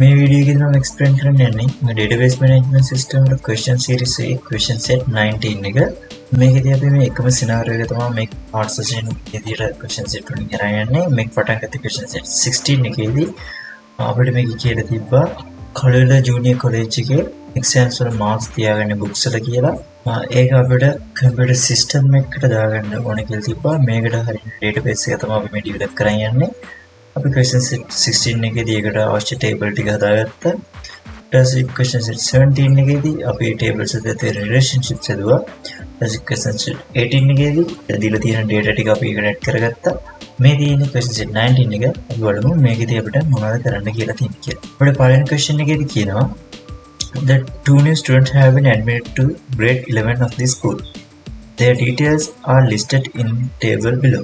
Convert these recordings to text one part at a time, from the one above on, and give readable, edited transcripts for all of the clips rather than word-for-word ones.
මේ වීඩියෝ එකේදී මම එක්ස්ප්ලেইন කරන්න යන්නේ මේ database management system වල question series එකේ question set 19 එක. මේකදී අපි මේ එකම scenario එක තමයි මේ part session එකේදී question set වලින් කරන් යන්නේ. මේක පටන් ගත්ත question set 16 එකේදී අපිට මේක කියලා තිබ්බා කලුල junior college එකේ exams වල marks තියාගන්න books වල කියලා. ඒක අපිට computer system එකකට දාගන්න ඕන කියලා තිබ්බා. මේකට හරියට database එක තමයි අපි මේ develop කරන් යන්නේ. අපි question set 16 එකේදී ඒකට අවශ්‍ය table ටික හදාගත්තා. ඊට පස්සේ question set 17 එකේදී අපි tables එකේ relationships හදුවා. ඊට පස්සේ question set 18 එකේදී දීලා තියෙන data ටික අපි ඒකට add කරගත්තා. මේ තියෙන question set 19 එක අපි බලමු මේකේදී අපිට මොනවද කරන්න කියලා තියෙන්නේ කියලා. අපිට පළවෙනි question එකේදී කියනවා the two new students have been admitted to grade 11 of this school. Their details are listed in table below.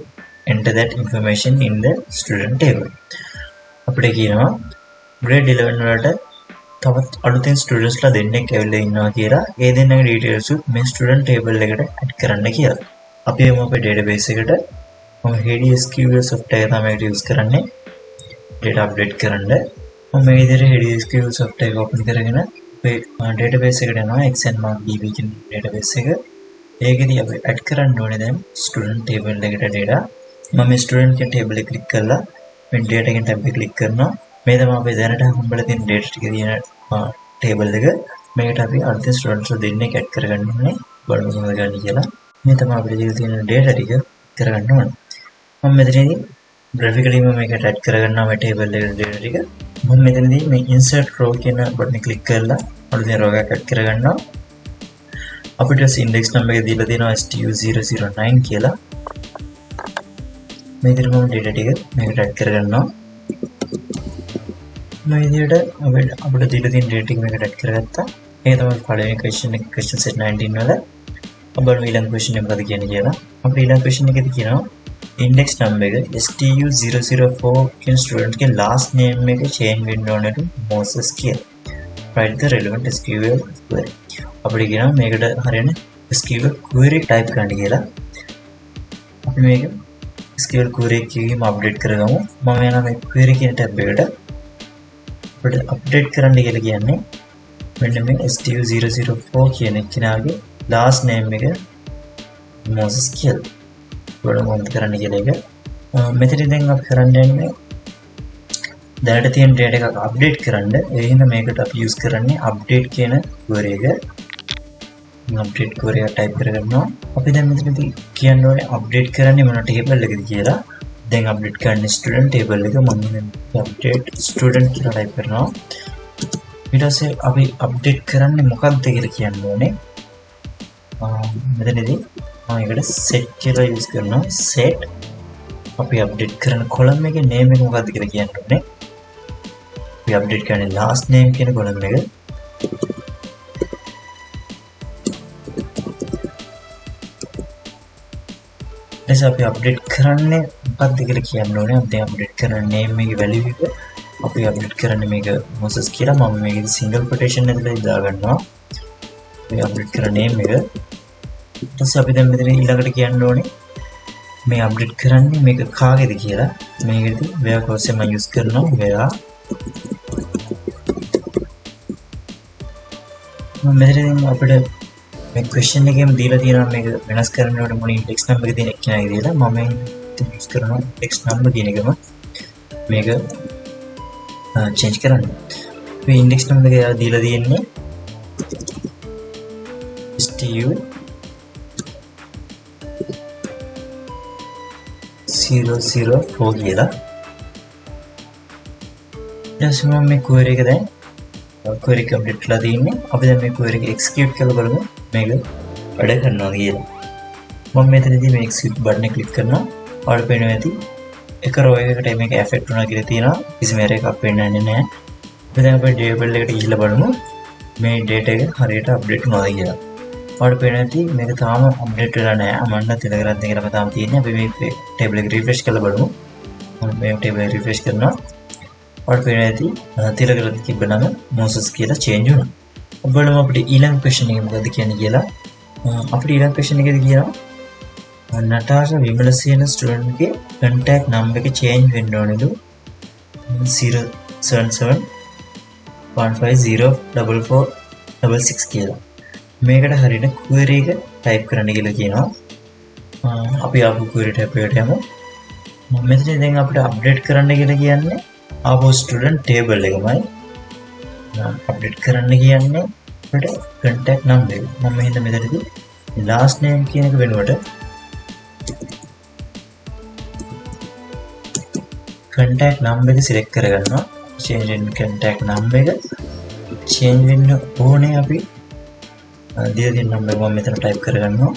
Enter that information in the student table. අපිට කියනවා grade 11 වලට තවත් අලුතෙන් students ලා දෙන්නෙක් ඇවිල්ලා ඉන්නවා කියලා. ඒ දෙන්නගේ details උත් මේ student table එකට add කරන්න කියලා. අපි එමු අපේ database එකට. මම HDSQL software තමයි use කරන්නේ data update කරන්න. මම මේ විදිහට HDSQL software එක open කරගෙන අපේ database එකට යනවා xnmarkdb කියන database එක. ඒකෙදී අපි add කරන්න ඕනේ දැන් student table එකට data. මම ස්ටුඩන්ට් කියන ටේබල් එක ක්ලික් කරලා මේ data කියන ටැබ් එක ක්ලික් කරනවා. මේ තමයි අපි දැනට හම්බෙලා තියෙන data ටික තියෙන ටේබල් එක. මේකට අපි අලුතෙන් ස්ටුඩන්ට්ස් දෙන්නෙක් ඇඩ් කරගන්න ඕනේ. බලමු කොහොමද ගන්න කියලා. මේ තමයි අපිට දීලා තියෙන data ටික කරගන්න ඕනේ. මම මෙතනදී graphically මේකට ඇඩ් කරගන්නවා මේ ටේබල් එකේ data ටික. මම මෙතනදී මේ insert row කියන බටන් එක ක්ලික් කරලා අලුතෙන් row එකක් ඇඩ් කරගන්නවා. අපිට index number එක දීලා තියෙනවා STU009 කියලා. මේ විදිහට මම data ටික මේකට add කරගන්නවා. මේ විදිහට අපිට දීලා තියෙන data ටික මේකට add කරගත්තා. ඒක තමයි පළවෙනි question එක question set 19 වල. අපිට ඊළඟ question එක මොකද කියන්නේ කියලා. අපිට ඊළඟ question එකේදී කියනවා index number එක STU004 කියන student ගේ last name එක change වෙන්න ඕනේ to Moses කියලා. Write the relevant SQL query. අපිට කියනවා මේකට හරියන SQL query type කරන්න කියලා. අපි මේක SQL query එකකින් අප්ඩේට් කරගමු. මම යනවා මේ query කියන ටැබ් එකට. අපිට අප්ඩේට් කරන්න කියලා කියන්නේ මෙන්න මේ STU004 කියන කෙනාගේ last name එක Moses කියලා. බලමු මොකද කරන්න කියලා එක. මෙතන දැන් අපි කරන්න යන්නේ දැනට තියෙන data එකක් අප්ඩේට් කරන්න. ඒ හින්දා මේකට අපි use කරන්නේ update කියන query එක. update query එක type කරගන්නවා. අපි දැන් මෙතනදී කියන්න ඕනේ update කරන්නේ මොන table එකද කියලා. දැන් update කරන්නේ student table එක. මම update student කියලා type කරනවා. ඊට පස්සේ අපි update කරන්නේ මොකක්ද කියලා කියන්න ඕනේ. මෙතනදී මම ඒකට set කියලා use කරනවා. set අපි update කරන column එකේ name එක මොකක්ද කියලා කියන්න ඕනේ. අපි update කරන්නේ last name කියන column එක. දැන් අපි අප්ඩේට් කරන්නේ මොකක්ද කියලා කියන්න ඕනේ. අපි දැන් අප්ඩේට් කරන name එකේ value එක අපි අප්ඩේට් කරන්නේ මේක Moses කියලා. මම මේක single quotation ඇතුළේ දා ගන්නවා. මේ අප්ඩේට් කරන name එක. ඊට පස්සේ අපි දැන් මෙතන ඊළඟට කියන්න ඕනේ මේ අප්ඩේට් කරන්නේ මේක කාගේද කියලා. මේකෙදි where clause එක මම use කරනවා. where මෙතන අපිට මේ question එකේම දීලා තියෙනවා මේක වෙනස් කරනකොට මොන index number එක තියෙන එකයි කියලා. මම use කරනවා index number කියන එකම මේක change කරන්න. මේ index number එක දීලා තියෙන්නේ STU004 කියලා. ඊට මම මේ query එක දැන් query complete කරලා තියෙන්නේ. අපි දැන් මේ query එක execute කරලා බලමු මේක වැඩ කරනවා කියලා. මම මෙතනදී මේ execute button එක click කරනවා. ඔයාලට පේනවා ඇති එක row එකකට මේක affect වුණා කියලා තියෙනවා. කිසිම error එකක් වෙන්නේ නැහැ. අපි දැන් අපේ table එකට ගිහිල්ලා බලමු මේ data එක හරියට update වුණාද කියලා. ඔයාලට පේනවා ඇති මේක තාම update වෙලා නැහැ. අමන්න Telegram එකේ තාම තියෙන්නේ. අපි මේ table එක refresh කරලා බලමු. මම මේ table එක refresh කරනවා. ඔයාලට පේනවා ඇති Telegram එකේ තිබ්බනම් Moses කියලා change වුණා. බලමු අපිට ඊළඟ question එක මොකද කියන්නේ කියලා. අපිට ඊළඟ question එකේදී කියනවා Natasha Vimalasena student ගේ contact number එක change වෙන්න ඕනේලු 077 1504466 කියලා. මේකට හරියට query එක type කරන්න කියලා කියනවා. අපි ආපහු query type එකට යමු. මෙතන දැන් අපිට update කරන්න කියලා කියන්නේ ආපහු student table එකමයි. update කරන්න කියන්නේ අපිට contact number එක. මම මෙහෙම මෙතනදී last name කියන එක වෙනුවට contact number එක select කරගන්නවා. change in contact number එක change වෙන්න ඕනේ අපි දීලා තියෙන number එක මම මෙතන type කරගන්නවා.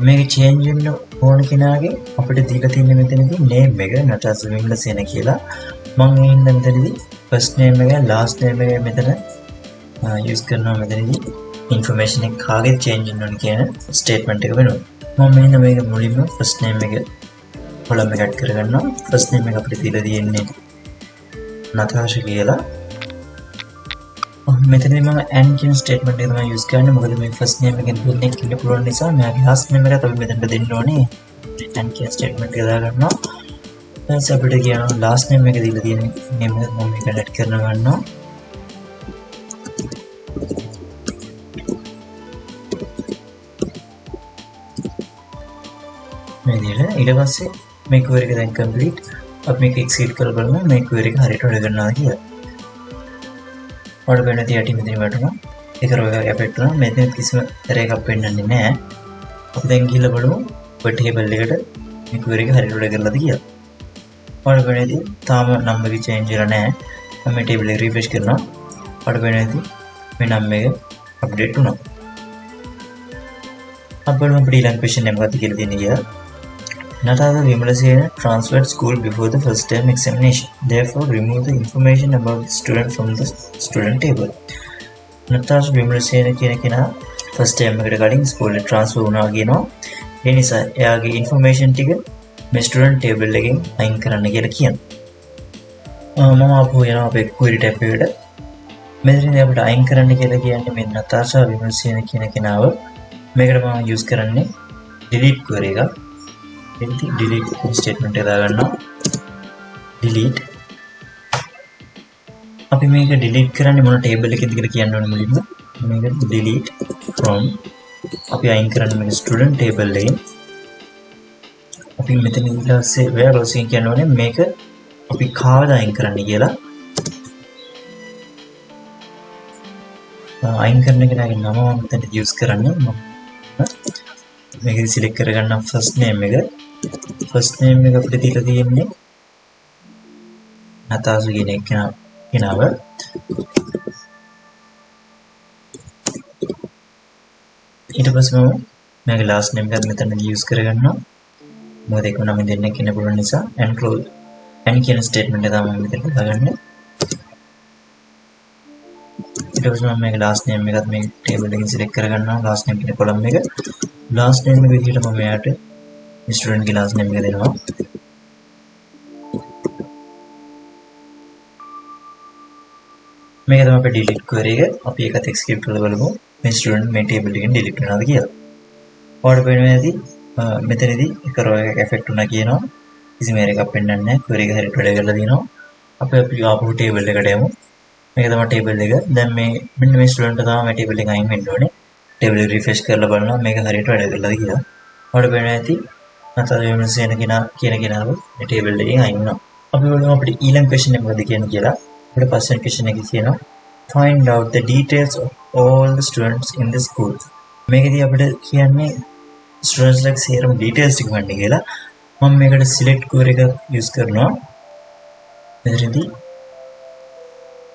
මේක change වෙන්න ඕන කෙනාගේ අපිට දීලා තියෙන මෙතනදී name එක නටාස විමලසේන කියලා. මම ඉන්න මෙතනදී first name එක last name එක මෙතන use කරනවා. මෙතනදී information එක කාගේ change වෙන්න ඕන කියන statement එක වෙනවා. මම මෙන්න මේක මුලින්ම first name එක column එක add කරගන්නවා. first name එක අපිට දීලා තියෙන්නේ නතාෂා කියලා. මෙතනදී මම and කියන statement එක තමයි use කරන්නේ. මොකද මේ first name එකෙන් දෙන්නෙක් ඉන්න පුළුවන් නිසා මගේ last name එකත් අපි මෙතනට දෙන්න ඕනේ. and කියන statement එක දාගන්නවා. ඊට අපිට කියනවා last name එක දීලා තියෙන name එක මම මේක add කරනවා. මේ විදිහට ඊට පස්සේ මේ query එක දැන් complete. අපි මේක execute කරලා බලමු මේ query එක හරියට වැඩ කරනවද කියලා. ඔයාලට වෙන තියටි මෙතන වටනවා. ඒක row එක affect වෙනවා. මෙතන කිසිම error එකක් පෙන්වන්නේ නැහැ. අපි දැන් ගිහලා බලමු ඔය table එකට මේ query එක හරියට වැඩ කරලාද කියලා. ඔයාලට වෙනදී තාම number එක change වෙලා නැහැ. මම මේ table එක refresh කරනවා. ඔයාලට වෙනදී මේ number එක update වුණා. අපි බලමු අපිට ඊළඟ question එක මොකක්ද කියලා දෙන්නේ කියලා. Natasha Vimalasena transferred school before the first term examination. Therefore, remove the information about the student from the student table. Natasha Vimalasena කියන කෙනා first term එකට කලින් school එක transfer වුණා කියනවා. ඒ නිසා එයාගේ information ටික මේ student table එකෙන් අයින් කරන්න කියලා කියනවා. මම ආපහු යනවා අපේ query tab එකට. මෙතනදී අපිට අයින් කරන්න කියලා කියන්නේ මේ Natasha Vimalasena කියන කෙනාව. මේකට මම use කරන්නේ delete query එක. delete statement එක දාගන්නවා. delete අපි මේක delete කරන්නේ මොන table එකකද කියලා කියන්න ඕනේ මුලින්ම. මේක delete from අපි අයින් කරන්නේ මේක student table එකෙන්. අපි මෙතන ඊළඟසේ where browsing කියන්න ඕනේ මේක අපි කාවද අයින් කරන්න කියලා. අයින් කරන කෙනාගේ නම මම මෙතන use කරන්නේ. මේක select කරගන්න first name එක. first name එක අපිට දීලා තියෙන්නේ නතාසු කියන කෙනාව. ඊට පස්සේ මම මගේ last name එකත් මෙතන use කරගන්නවා. මොකද ඒක නම් දෙන්නෙක් ඉන්න පුළුවන් නිසා and close and කියන statement එක තමයි මෙතන දාගන්නේ. ඊට පස්සේ මම මගේ last name එකත් මේ table එකෙන් select කරගන්නවා. last name කියන column එක. last name එක විදිහට මම එයාට student ගේ last name එක දෙනවා. මේක තමයි අපේ delete query එක. අපි ඒකත් execute කරලා බලමු. මේ student මේ table එකෙන් delete වෙනවද කියලා. ඔයාලට පේනවා ඇති මෙතනදී එක row එකක effect වුණා කියනවා. කිසිම error එකක් පෙන්වන්නේ නැහැ. query එක හරියට වැඩ කරලා දිනවා. අපි ආපහු table එකට යමු. මේක තමයි table එක. දැන් මේ මෙන්න මේ student තමයි මේ table එකෙන් අයින් වෙන්න ඕනේ. table එක refresh කරලා බලනවා මේක හරියට වැඩ කරලාද කියලා. ඔයාලට පේනවා ඇති Natasha Vimalasena කියන කෙනාව මේ table එකෙන් අයින් වෙනවා. අපි බලමු අපිට ඊළඟ question එක මොකද කියන්නේ කියලා. අපිට පස්වෙනි question එකේ කියනවා find out the details of all the students in the school. මේකදී අපිට කියන්නේ students like සේරම details ටික ගන්න කියලා. මම මේකට select query එක use කරනවා. මෙතනදී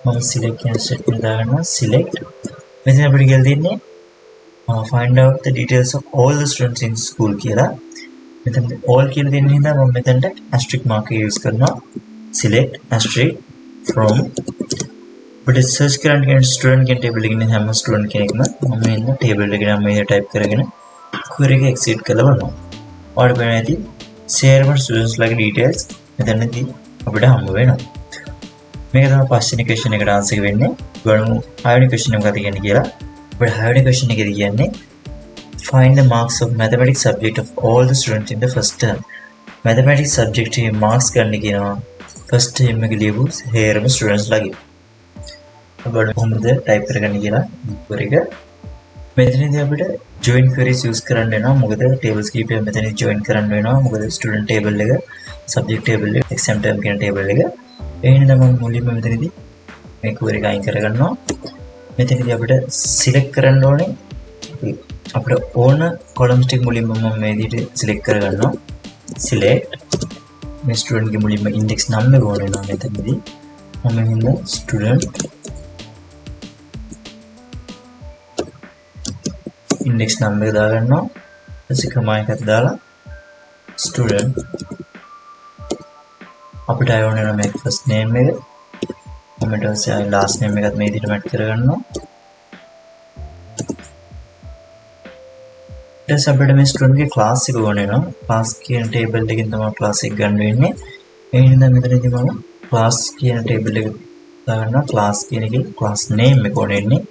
මම select කියන statement දාගන්නවා. select මෙතන අපිට කියලා දෙන්නේ find out the details of all the students in school කියලා. මෙතන all කියලා දෙන්න හින්දා මම මෙතනට asterisk mark එක use කරනවා. select asterisk from අපිට search කරන්න කියන student කියන table එකේ ඉන්න හැම student කෙනෙක්ම මම මෙන්න table එකේ නම් මේ type කරගෙන query එක execute කරලා බලනවා. ඔයාලට වෙන ඇති share students like details මෙතනදී අපිට හම්බ වෙනවා. මේක තමයි පස්වෙනි question එකට answer එක වෙන්නේ. බලමු හයවෙනි question එක මොකක්ද කියන්නේ කියලා. අපිට හයවෙනි question එකේදී කියන්නේ find the marks of mathematics subject of all the students in the first term. mathematics subject එකේ marks ගන්න කියනවා first term එක ලියපු හේරම students ලගේ. අපිට කොහොමද type කරගන්න කියලා ඉක්වර එක. මෙතනදී අපිට join queries use කරන්න වෙනවා. මොකද tables කීපයක් මෙතනදී join කරන්න වෙනවා. මොකද student table එක, subject table එක, exam term කියන table එක. ඒ හින්දා මම මුලින්ම මෙතනදී මේ query එක අයින් කරගන්නවා. මෙතනදී අපිට select කරන්න ඕනේ අපිට ඕන columns ටික මුලින්ම මම මේ විදිහට select කරගන්නවා. select මේ student ගේ මුලින්ම index නම් එක ඕන වෙනවා මෙතනදී. මම හින්දා student index number එක දාගන්නවා. ඊට කමා එකක් දාලා student අපිට ආය ඕන වෙන මේ first name එක මම ඊට පස්සේ last name එකත් මේ විදිහට මැච් කරගන්නවා. ඊට පස්සේ අපිට මේ student ගේ class එක ඕන වෙනවා. class කියන table එකකින් තමයි class එක ගන්න වෙන්නේ. ඒ හින්දා මෙතනදී මම class කියන table එක දාගන්නවා. class කියන එකේ class name එක ඕන වෙන්නේ.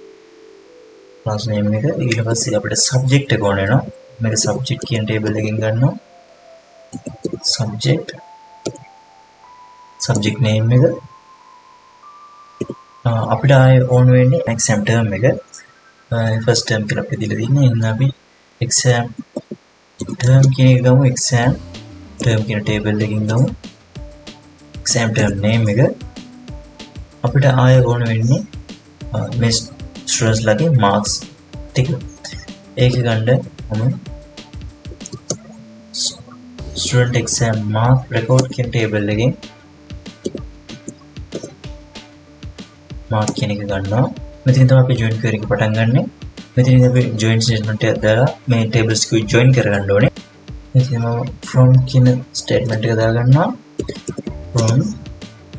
class name එක ඊට පස්සේ අපිට subject එක ඕන වෙනවා. මේක subject කියන table එකකින් ගන්නවා. subject name එක අපිට ආයේ ඕන වෙන්නේ exam term එක. first term කියලා අපි දීලා තින්නේ. එහෙනම් අපි exam term කියන එක ගමු. exam term කියන table එකකින් ගමු. exam term name එක අපිට ආයේ ඕන වෙන්නේ මේ students ලගේ marks ටික. ඒක ගන්න මම student exam mark record කියන table එකෙන් mark කියන එක ගන්නවා. මෙතන තමයි අපි join query එක පටන් ගන්නෙ. මෙතනදී අපි join statement එක දාලා මේ tables க்கு join කරගන්න ඕනේ. මෙතන මම from කියන statement එක දාගන්නවා. from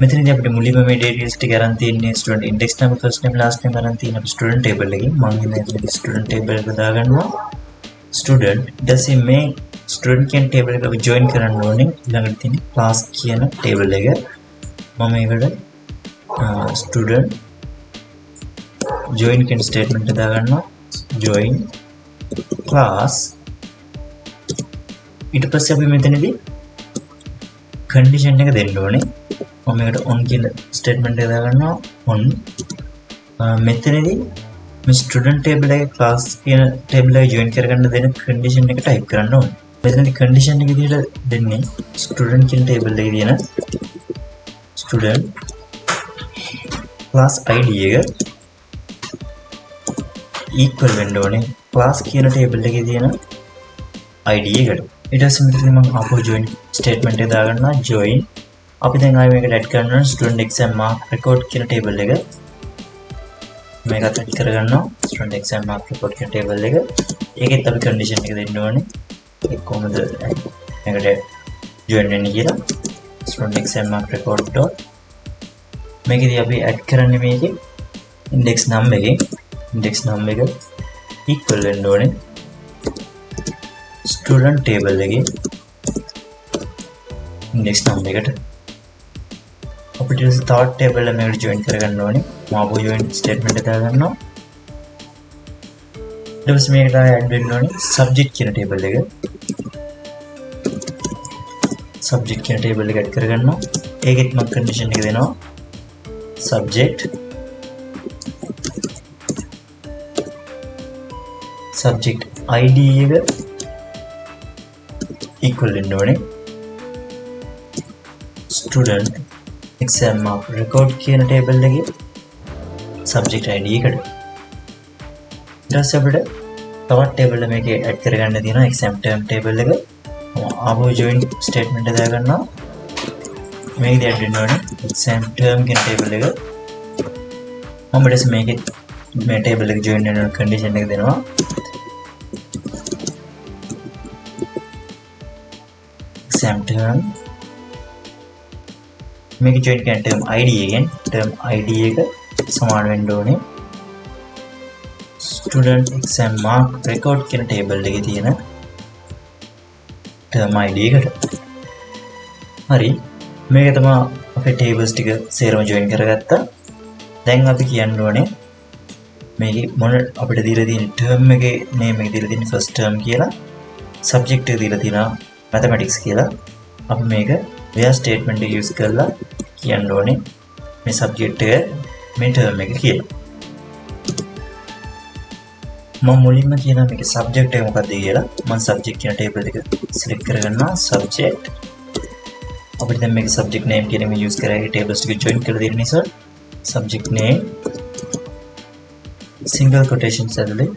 මෙතනදී අපිට මුලින්ම මේ details ටික අරන් තියෙන්නේ student index number first name last name අරන් තියෙන අපි student table එකකින් මම ඉන්නේ student table එක දාගන්නවා. student ඊටසේ මේ student කියන table එක අපි join කරන්න ඕනේ. ඊළඟට තියෙන class කියන table එක මම ඒකට student join කියන statement එක දාගන්නවා. join class ඊට පස්සේ අපි මෙතනදී condition එක දෙන්න ඕනේ. මම මේකට on කියන statement එක දාගන්නවා. on මෙතනදී මේ student table එකේ class කියන table එක join කරගන්න දෙන condition එක type කරන්න ඕනේ. මෙතනදී condition එක විදිහට දෙන්නේ student කියන table එකේ තියෙන student class id එක equal වෙන්න ඕනේ class කියන table එකේ තියෙන id එකට. ඊට පස්සේ මෙතනදී මම අපෝ join statement එක දාගන්නවා. join අපි දැන් ආයෙ මේකට add කරනවා student exam mark record කියන table එක. මේකත් add කරගන්නවා student exam mark record කියන table එක. ඒකෙත් අපි condition එක දෙන්න ඕනේ. ඒක කොහොමද මේකට join වෙන්නේ කියලා. student exam mark record dot මේකදී අපි add කරන්නේ මේකේ index number එකේ index number එක equal වෙන්න ඕනේ student table එකේ index number එකට. අපිට start table එක මේකට join කරගන්න ඕනේ. මාපෝ join statement එක දාගන්නවා. ඊට පස්සේ මේකට add වෙන්න ඕනේ subject කියන table එක. subject කියන table එක add කරගන්නවා. ඒකෙත් මම condition එක දෙනවා. subject id එක equal වෙන්න ඕනේ student exam mark record කියන table එකේ subject id එකට. ඊට පස්සේ අපිට තවත් table එකක add කරගන්න තියෙනවා exam term table එක. ආපහු join statement එක දාගන්නවා. මේකදී add වෙන්න ඕනේ exam term කියන table එක. මම ඊට පස්සේ මේකේ මේ table එක join වෙන condition එක දෙනවා. exam term මේක join කරන term id එකෙන් term id එක සමාන වෙන්න ඕනේ student exam mark record කියන table එකේ තියෙන term id එකට. හරි මේක තමයි අපේ tables ටික සේරම join කරගත්තා. දැන් අපි කියන්න ඕනේ මේකේ මොන අපිට දීලා තියෙන term එකේ name එක දීලා තියෙන first term කියලා subject එක දීලා තියෙනවා mathematics කියලා. අපි මේක where statement එක use කරලා කියන්න ඕනේ මේ subject එක මේ term එක කියලා. මම මුලින්ම කියනවා මේක subject එක මොකක්ද කියලා. මම subject කියන table එක select කරගන්නවා subject. අපිට දැන් මේක subject name කියන එක use කරලා tables ටික join කරලා දෙන්න නිසා subject name single quotations ඇතුලේ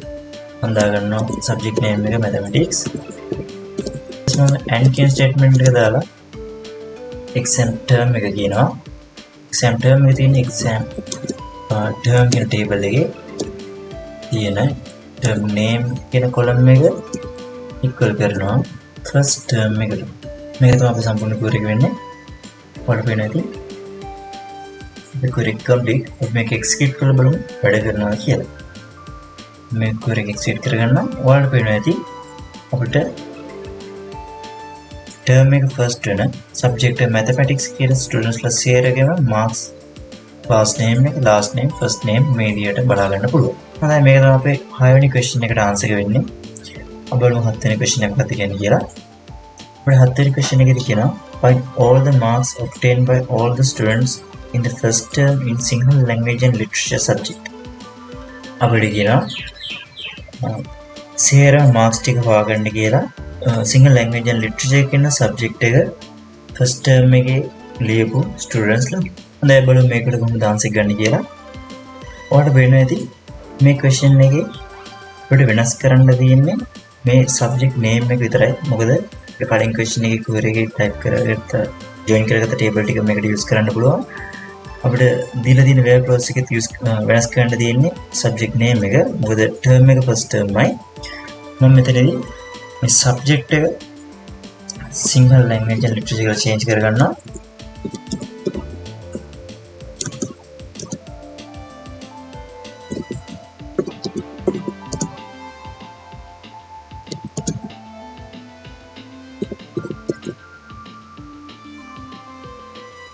හඳා ගන්නවා subject name එක mathematics. මම and කියන statement එක දාලා exam term එක කියනවා. exam term එකේ තියෙන exam term කියන table එකේ තියෙන term name කියන column එක equal කරනවා first term එකට. මේක තමයි අපි සම්පූර්ණ query එක වෙන්නේ. ඔයාලට පේනවා ඉතින් මේ query complete. අපි මේක execute කරලා බලමු වැඩ කරනවා කියලා. මේ query එක execute කරගන්න ඔයාලට පේනවා ඉතින් අපිට term එක first වෙන subject mathematics කියන students ලා share එකේම marks first name එක last name first name මේ විදියට බලා ගන්න පුළුවන්. හරි මේක තමයි අපේ 6 වෙනි question එකට answer එක වෙන්නේ. අපි බලමු 7 වෙනි question එක මොකක්ද කියන්නේ කියලා. අපේ 7 වෙනි question එකේදී කියනවා find all the marks obtained by all the students in the first term in Sinhala language and literature subject. අපිට කියනවා share marks ටික හොයාගන්න කියලා Sinhala language and literature කියන subject එක first term එකේ ලියපු students ලා. හොඳයි බලමු මේකට කොහොමද answer ගන්න කියලා. ඔයාලට වෙන ඇති මේ question එකේ අපිට වෙනස් කරන්න තියෙන්නේ මේ subject name එක විතරයි. මොකද කලින් question එකේ query එකේ type කරගත්ත join කරගත්ත table ටික මේකට use කරන්න පුළුවන්. අපිට දීලා තියෙන where clause එකේ වෙනස් කරන්න තියෙන්නේ subject name එක. මොකද term එක first termයි. මම මෙතනදී මේ subject එක Sinhala language and literature එකට change කරගන්නවා.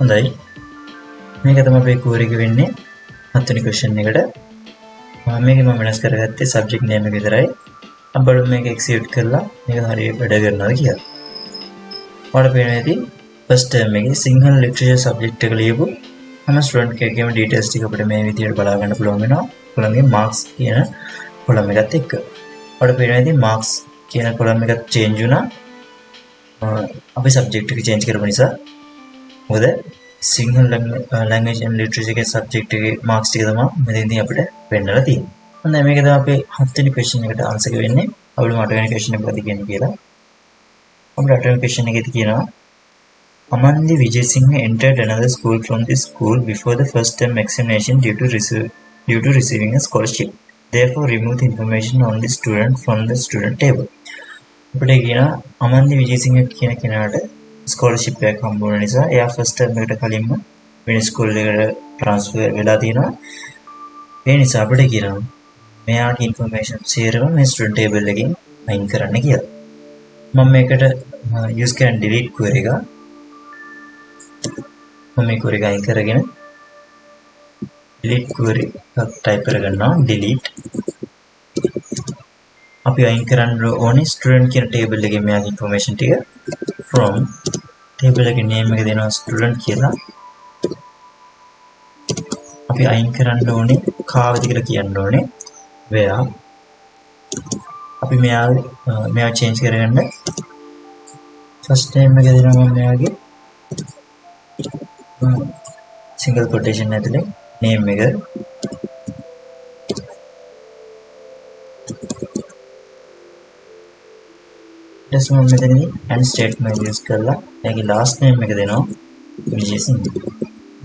හොඳයි මේක තමයි අපේ query එක වෙන්නේ 7 වෙනි question එකට. මේක මම වෙනස් කරගත්තේ subject name එක විතරයි. අපි බලමු මේක execute කරලා මේක හරියට වැඩ කරනවද කියලා. ඔයාලට පේනවා ඇති first term එකේ Sinhala literature subject එක ලියපු හැම student කෙනෙක්ගේම details ටික අපිට මේ විදියට බලා ගන්න පුළුවන් වෙනවා. ඔයාලගේ marks කියන column එකත් එක්ක. ඔයාලට පේනවා ඇති marks කියන column එකත් change වුණා. අපි subject එක change කරපු නිසා. මොකද Sinhala language and literature එකේ subject එකේ marks ටික තමයි මෙතනදී අපිට වෙන්නලා තියෙන්නේ. හොඳයි මේක තමයි අපේ 7 වෙනි question එකට answer එක වෙන්නේ. අපි 8 වෙනි question එක මොකද කියන්නේ කියලා. අපේ 8 වෙනි question එකේදී කියනවා Amandi Vijayasinghe entered another school from this school before the first term examination due to receiving a scholarship. Therefore remove the information on the student from the student table. අපිට කියනවා Amandi Vijayasinghe කියන කෙනාට scholarship එකක් හම්බ වුණ නිසා එයා first term එකට කලින්ම වෙන school එකකට transfer වෙලා තියෙනවා. ඒ නිසා අපිට කියනවා මෙයාගේ information සේරම මේ student table එකකින් අයින් කරන්න කියලා. මම මේකට use කරන delete query එක. මම මේ query එක අයින් කරගෙන delete query එකක් type කරගන්නවා delete. අපි අයින් කරන්න ඕනේ student කියන table එකේ මෙයාගේ information ටික from table එකේ name එක දෙනවා student කියලා. අපි අයින් කරන්න ඕනේ කාවද කියලා කියන්න ඕනේ where අපි මෙයා change කරගන්න first name එක දෙනවා මම මෙයාගේ single quotation ඇතුලේ name එක ඊට මම මෙතනදී and statement use කරලා එයාගේ last name එක දෙනවා Vijayasinghe.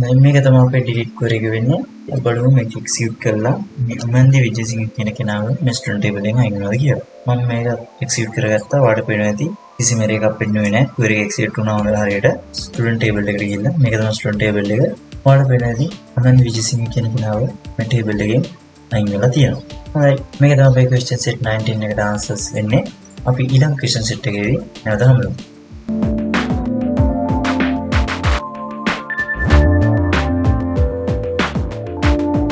දැන් මේක තමයි අපේ delete query එක වෙන්නේ. අපි බලමු මේක execute කරලා මේ Amandi Vijayasinghe කියන කෙනාව මේ student table එකෙන් අයින් වෙනවද කියලා. මම මේක execute කරගත්තා. ඔයාලට පේනවා ඇති කිසිම එකක් පෙන්නුවේ නැහැ. query එක execute වුණා වගේ හරියට student table එකට ගිහිල්ලා මේක තමයි student table එක. ඔයාලට පේනවා ඇති Amandi Vijayasinghe කියන කෙනාව මේ table එකෙන් අයින් වෙලා තියෙනවා. හරි මේක තමයි අපේ question set 19 එකට answers වෙන්නේ. අපි ඊළඟ question set එකේදී නැවත හමුවෙමු.